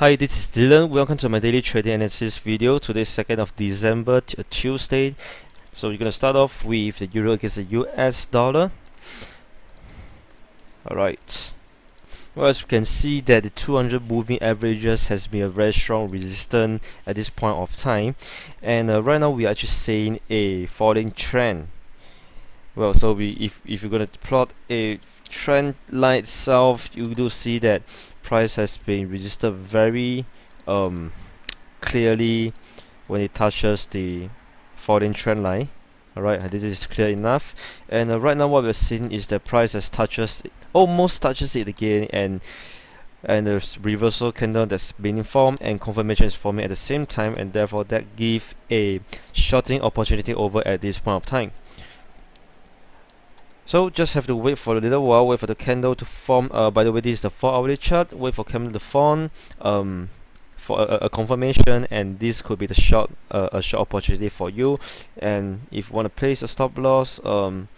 Hi, this is Dylan. Welcome to my daily trading analysis video. Today is 2nd of December, Tuesday. So we're going to start off with the euro against the US dollar. Alright. Well, as you can see that the 200 moving averages has been a very strong resistance at this point of time. And right now we are actually seeing a falling trend. Well, so if you're going to plot a trend line itself, you do see that price has been resisted very clearly when it touches the falling trend line. Alright, this is clear enough. And right now what we're seeing is that price has almost touches it again, and the reversal candle that's been formed and confirmation is forming at the same time, and therefore that gives a shorting opportunity over at this point of time. So just have to wait for a little while, wait for the candle to form. By the way, this is the 4-hourly chart. Wait for candle to form for a confirmation, and this could be the short opportunity for you. And if you want to place a stop loss, you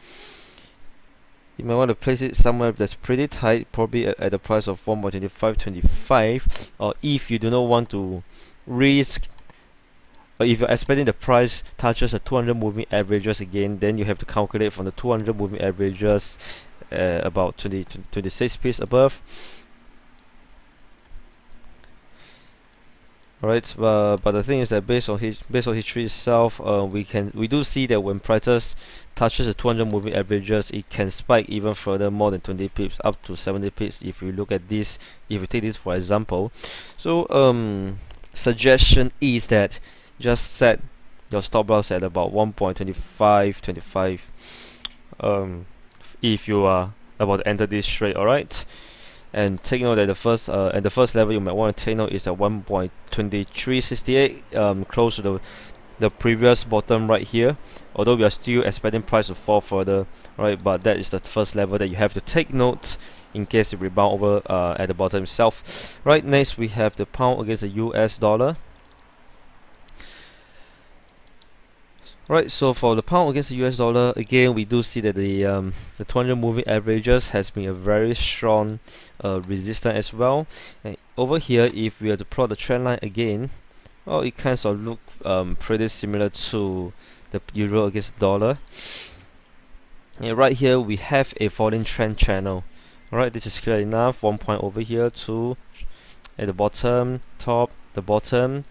might want to place it somewhere that's pretty tight, probably at the price of 1.2525. Or if you do not want to risk, if you're expecting the price touches the 200 moving averages again, then you have to calculate from the 200 moving averages about 26 pips above. Alright, but the thing is that based on history itself, we do see that when prices touches the 200 moving averages, it can spike even further, more than 20 pips, up to 70 pips. If you look at this, if you take this for example, so suggestion is that just set your stop loss at about 1.2525 if you are about to enter this trade. Alright, and take note that the first level you might want to take note is at 1.2368, close to the previous bottom right here, although we are still expecting price to fall further, right? But that is the first level that you have to take note in case it rebound over at the bottom itself. Right, next we have the pound against the US dollar. Right, so for the pound against the US dollar, again we do see that the 200 moving averages has been a very strong resistance as well. And over here, if we are to plot the trend line again, well, it kind of look pretty similar to the euro against dollar. And right here we have a falling trend channel. Alright, this is clear enough. 1 point over here, 2 at the bottom, top, the bottom.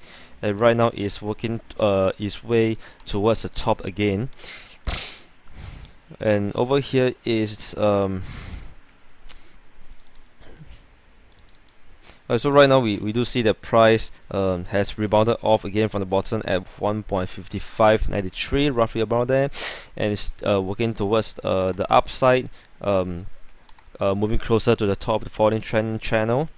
And right now is working its way towards the top again. And over here is so right now we do see the price has rebounded off again from the bottom at 1.5593, roughly about there, and it's working towards the upside, moving closer to the top of the falling trend channel.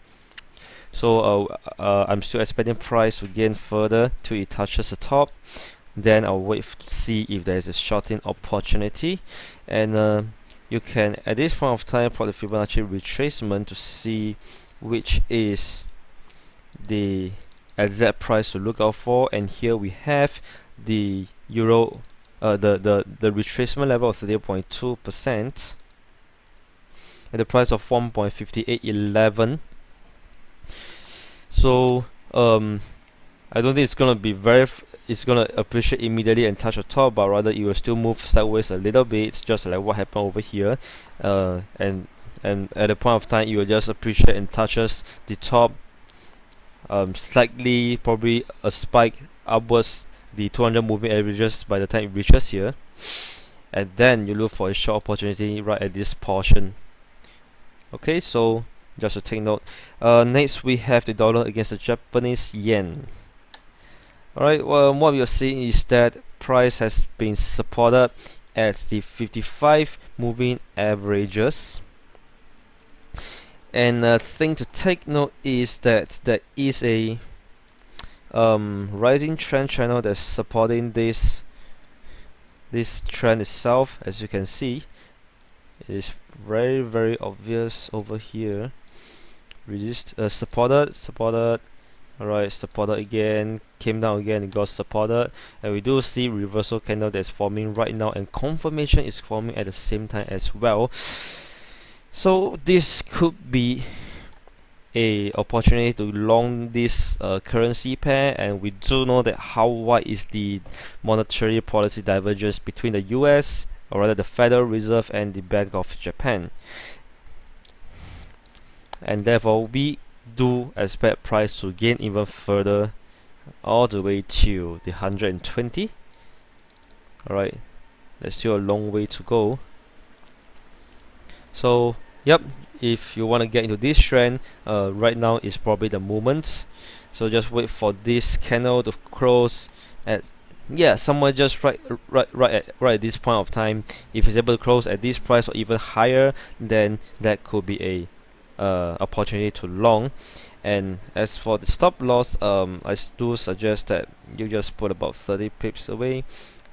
So I'm still expecting price to gain further till it touches the top. Then I'll wait to see if there is a shorting opportunity, and you can at this point of time plot the Fibonacci retracement to see which is the exact price to look out for. And here we have the euro, the retracement level of 0.2% at the price of 1.5811. So I don't think it's gonna be it's gonna appreciate immediately and touch the top, but rather it will still move sideways a little bit, just like what happened over here. And at the point of time, it will just appreciate and touches the top, slightly, probably a spike upwards the 200 moving averages by the time it reaches here, and then you look for a short opportunity right at this portion. Okay, so just to take note. Next we have the dollar against the Japanese yen. Alright, well, what we are seeing is that price has been supported at the 55 moving averages. And the thing to take note is that there is a rising trend channel that's supporting this trend itself. As you can see, it is very obvious over here. Supported. Alright, supported again, came down again, it got supported, and we do see reversal candle that's forming right now, and confirmation is forming at the same time as well. So this could be a opportunity to long this currency pair, and we do know that how wide is the monetary policy divergence between the US, or rather the Federal Reserve, and the Bank of Japan, and therefore we do expect price to gain even further all the way to the 120. Alright, there's still a long way to go. So yep, if you want to get into this trend, right now is probably the moment. So just wait for this candle to close at somewhere just right at this point of time. If it's able to close at this price or even higher, then that could be a opportunity to long. And as for the stop loss, I do suggest that you just put about 30 pips away.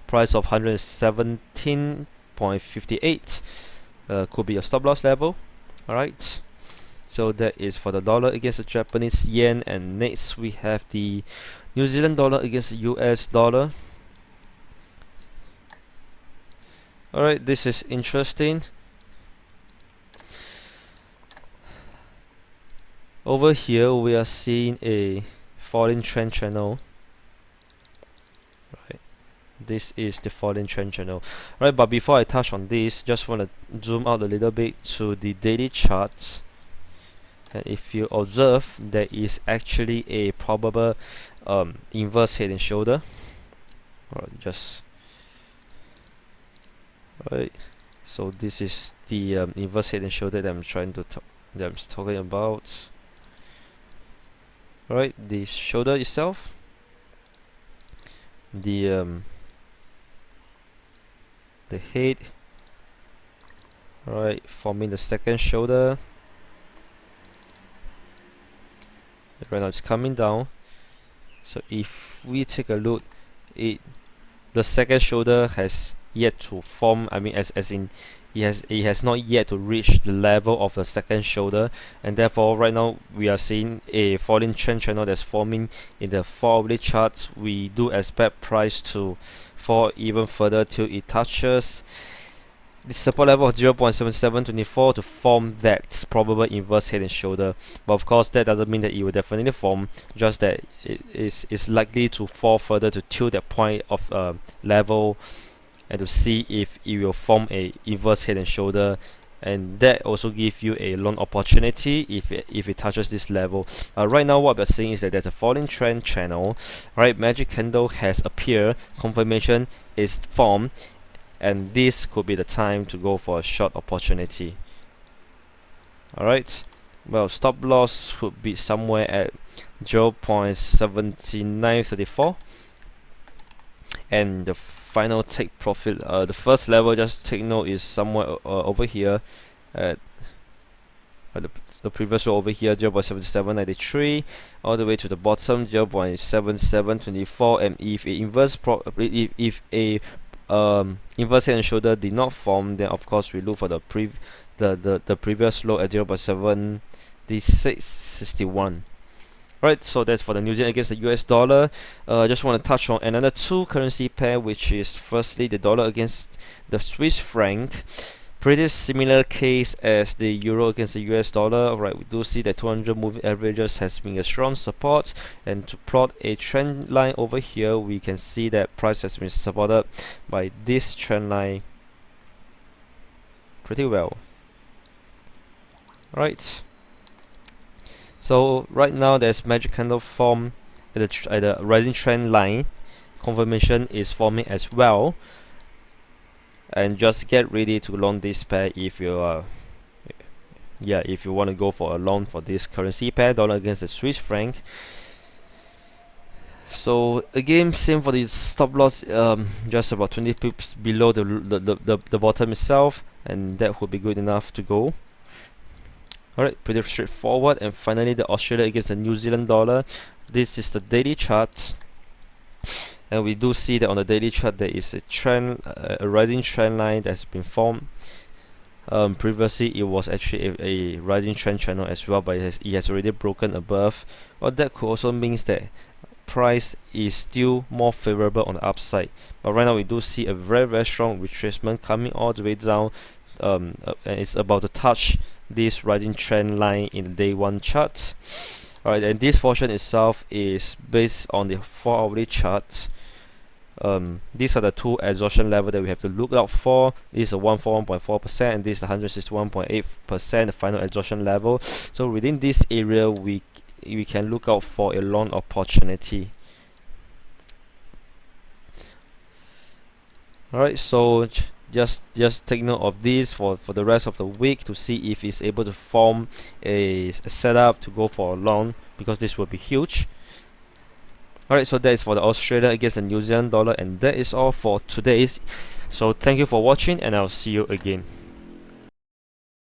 Price of 117.58 could be a stop loss level. Alright, so that is for the dollar against the Japanese yen, and next we have the New Zealand dollar against the US dollar. Alright, this is interesting. Over here we are seeing a falling trend channel. Right, this is the falling trend channel. Right, but before I touch on this, just want to zoom out a little bit to the daily charts. And if you observe, there is actually a probable inverse head and shoulder. Right, so this is the inverse head and shoulder that I'm talking about. Right, the shoulder itself, the head, right, forming the second shoulder. Right now it's coming down. So if we take a look, the second shoulder has yet to form. I mean, as in it has not yet to reach the level of the second shoulder, and therefore right now we are seeing a falling trend channel that's forming in the 4-hourly chart. We do expect price to fall even further till it touches the support level of 0.7724 to form that probable inverse head and shoulder. But of course that doesn't mean that it will definitely form, just that it is likely to fall further to till that point of level, and to see if it will form a inverse head and shoulder, and that also give you a long opportunity if it touches this level. Right now what we're seeing is that there's a falling trend channel. Right, magic candle has appeared, confirmation is formed, and this could be the time to go for a short opportunity. Alright, well, stop loss could be somewhere at 0.7934, and the final take profit, the first level, just take note, is somewhere over here at the previous row over here, 0.7793, all the way to the bottom, 0.7724. And if a inverse head and shoulder did not form, then of course we look for the previous low at 0.7661. Right, so that's for the New Zealand against the US dollar. Just want to touch on another two currency pair, which is firstly the dollar against the Swiss franc. Pretty similar case as the euro against the US dollar. Right, we do see that 200 moving averages has been a strong support, and to plot a trend line over here, we can see that price has been supported by this trend line pretty well. Right, so right now there's magic candle form at the rising trend line. Confirmation is forming as well, and just get ready to long this pair if you are if you want to go for a long for this currency pair, dollar against the Swiss franc. So again, same for the stop loss, just about 20 pips below the bottom itself, and that would be good enough to go. Alright, pretty straightforward. And finally, the Australia against the New Zealand dollar. This is the daily chart, and we do see that on the daily chart there is a trend, a rising trend line that's been formed. Previously it was actually a rising trend channel as well, but it has already broken above. Well, that could also means that price is still more favorable on the upside, but right now we do see a very strong retracement coming all the way down and it's about to touch this rising trend line in the day one chart. Alright, and this portion itself is based on the 4-hourly chart. These are the two exhaustion level that we have to look out for. This is a 141.4%, and this is 161.8%, the final exhaustion level. So within this area, we can look out for a long opportunity. Alright, so just take note of this for the rest of the week to see if it's able to form a setup to go for a long, because this will be huge. Alright, so that is for the Australia against the New Zealand dollar, and that is all for today. So thank you for watching, and I'll see you again.